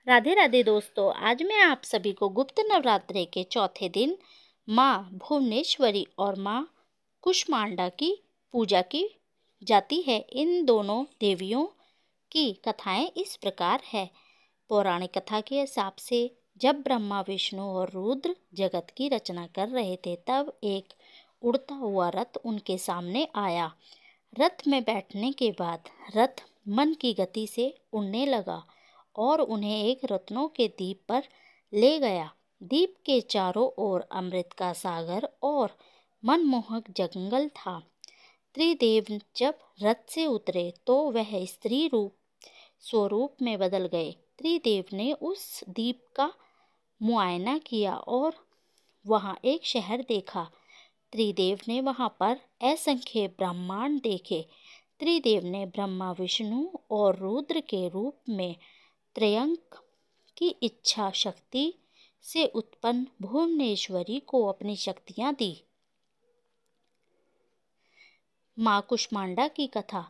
राधे राधे दोस्तों, आज मैं आप सभी को गुप्त नवरात्रे के चौथे दिन माँ भुवनेश्वरी और माँ कुष्मांडा की पूजा की जाती है। इन दोनों देवियों की कथाएं इस प्रकार है। पौराणिक कथा के हिसाब से जब ब्रह्मा, विष्णु और रुद्र जगत की रचना कर रहे थे, तब एक उड़ता हुआ रथ उनके सामने आया। रथ में बैठने के बाद रथ मन की गति से उड़ने लगा और उन्हें एक रत्नों के द्वीप पर ले गया। द्वीप के चारों ओर अमृत का सागर और मनमोहक जंगल था। त्रिदेव जब रथ से उतरे तो वह स्त्री रूप स्वरूप में बदल गए। त्रिदेव ने उस द्वीप का मुआयना किया और वहां एक शहर देखा। त्रिदेव ने वहां पर असंख्य ब्रह्मांड देखे। त्रिदेव ने ब्रह्मा, विष्णु और रुद्र के रूप में त्रयंक की इच्छा शक्ति से उत्पन्न भुवनेश्वरी को अपनी शक्तियां दी। माँ कुष्मांडा की कथा।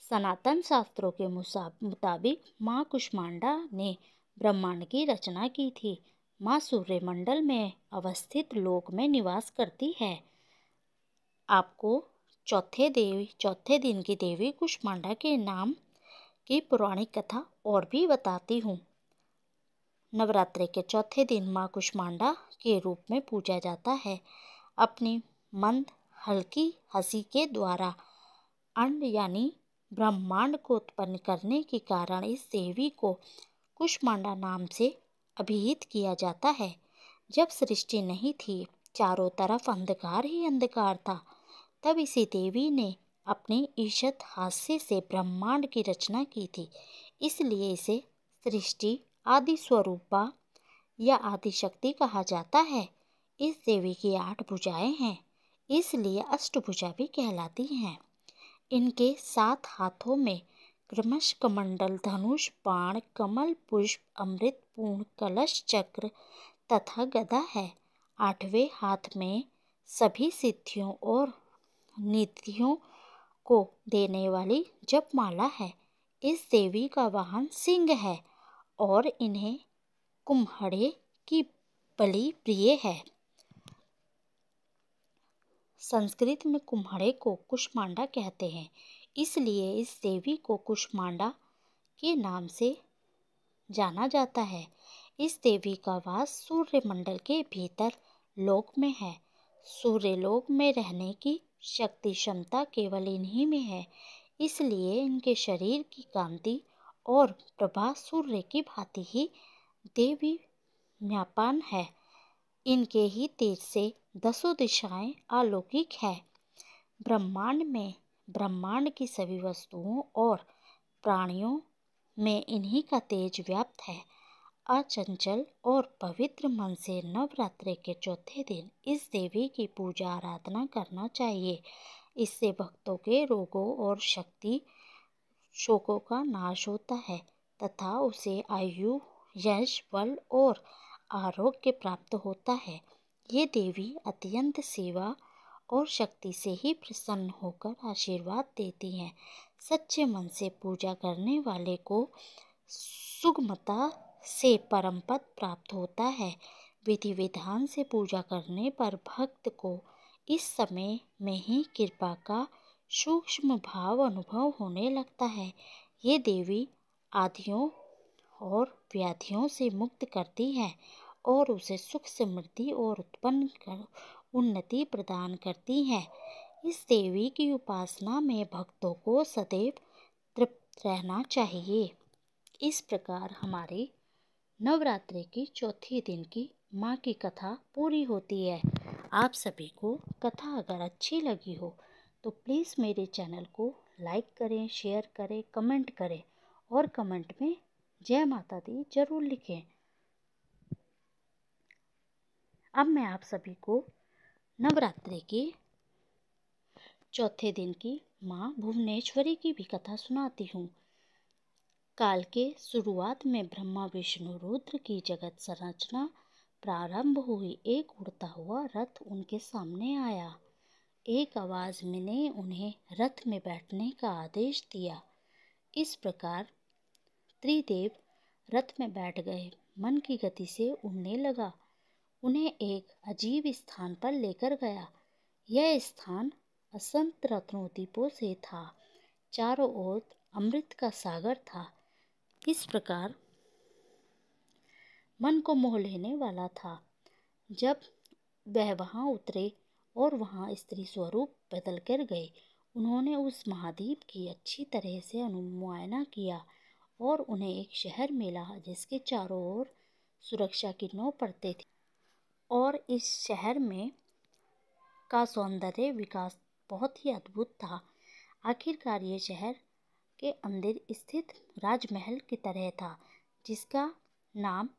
सनातन शास्त्रों के मुताबिक माँ कुष्मांडा ने ब्रह्मांड की रचना की थी। माँ सूर्यमंडल में अवस्थित लोक में निवास करती है। आपको चौथे दिन की देवी कुष्मांडा के नाम की पौराणिक कथा और भी बताती हूँ। नवरात्रि के चौथे दिन माँ कुष्मांडा के रूप में पूजा जाता है। अपनी मंद हल्की हंसी के द्वारा अंड यानी ब्रह्मांड को उत्पन्न करने के कारण इस देवी को कुष्मांडा नाम से अभिहित किया जाता है। जब सृष्टि नहीं थी, चारों तरफ अंधकार ही अंधकार था, तब इसी देवी ने अपने ईशत हास्य से ब्रह्मांड की रचना की थी। इसलिए इसे सृष्टि आदि स्वरूपा या आदि शक्ति कहा जाता है। इस देवी की 8 भुजाएं हैं, इसलिए अष्टभुजा भी कहलाती हैं। इनके 7 हाथों में क्रमश कमंडल, धनुष, बाण, कमल, पुष्प, अमृत पूर्ण, कलश, चक्र तथा गदा है। 8वें हाथ में सभी सिद्धियों और निधियों को देने वाली जपमाला है। इस देवी का वाहन सिंह है और इन्हें कुम्हड़े की बलि प्रिय है। संस्कृत में कुम्हड़े को कुष्मांडा कहते हैं, इसलिए इस देवी को कुष्मांडा के नाम से जाना जाता है। इस देवी का वास सूर्य मंडल के भीतर लोक में है। सूर्य लोक में रहने की शक्ति क्षमता केवल इन्हीं में है, इसलिए इनके शरीर की कांति और प्रभा सूर्य की भांति ही देवी म्यापान है। इनके ही तेज से 10 दिशाएं अलौकिक है। ब्रह्मांड की सभी वस्तुओं और प्राणियों में इन्हीं का तेज व्याप्त है। अचंचल और पवित्र मन से नवरात्रि के चौथे दिन इस देवी की पूजा आराधना करना चाहिए। इससे भक्तों के रोगों और शोकों का नाश होता है तथा उसे आयु, यश, बल और आरोग्य प्राप्त होता है। ये देवी अत्यंत सेवा और शक्ति से ही प्रसन्न होकर आशीर्वाद देती हैं। सच्चे मन से पूजा करने वाले को सुगमता से परम पद प्राप्त होता है। विधि विधान से पूजा करने पर भक्त को इस समय में ही कृपा का सूक्ष्म भाव अनुभव होने लगता है। ये देवी आदियों और व्याधियों से मुक्त करती है और उसे सुख, समृद्धि और उन्नति प्रदान करती है। इस देवी की उपासना में भक्तों को सदैव तृप्त रहना चाहिए। इस प्रकार हमारे नवरात्रि की चौथे दिन की माँ की कथा पूरी होती है। आप सभी को कथा अगर अच्छी लगी हो तो प्लीज़ मेरे चैनल को लाइक करें, शेयर करें, कमेंट करें और कमेंट में जय माता दी जरूर लिखें। अब मैं आप सभी को नवरात्रि के चौथे दिन की माँ भुवनेश्वरी की भी कथा सुनाती हूँ। काल के शुरुआत में ब्रह्मा, विष्णु, रुद्र की जगत संरचना प्रारंभ हुई। एक उड़ता हुआ रथ उनके सामने आया। एक आवाज ने उन्हें रथ में बैठने का आदेश दिया। इस प्रकार त्रिदेव रथ में बैठ गए। मन की गति से उड़ने लगा। उन्हें एक अजीब स्थान पर लेकर गया। यह स्थान असंख्य रत्नों से था। चारों ओर अमृत का सागर था। इस प्रकार मन को मोह लेने वाला था। जब वह वहां उतरे और वहां स्त्री स्वरूप बदल कर गए, उन्होंने उस महाद्वीप की अच्छी तरह से मुआयना किया और उन्हें एक शहर मिला जिसके चारों ओर सुरक्षा की नौ परतें थी और इस शहर में का सौंदर्य विकास बहुत ही अद्भुत था। आखिरकार ये शहर के अंदर स्थित राजमहल की तरह था, जिसका नाम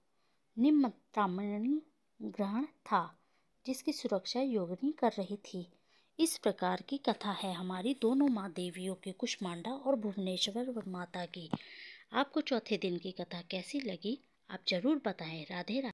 निम्नताम्नी ग्रहण था, जिसकी सुरक्षा योगिनी कर रही थी। इस प्रकार की कथा है हमारी दोनों माँ देवियों की, कुष्मांडा और भुवनेश्वर माता की। आपको चौथे दिन की कथा कैसी लगी आप जरूर बताएं। राधे राधे।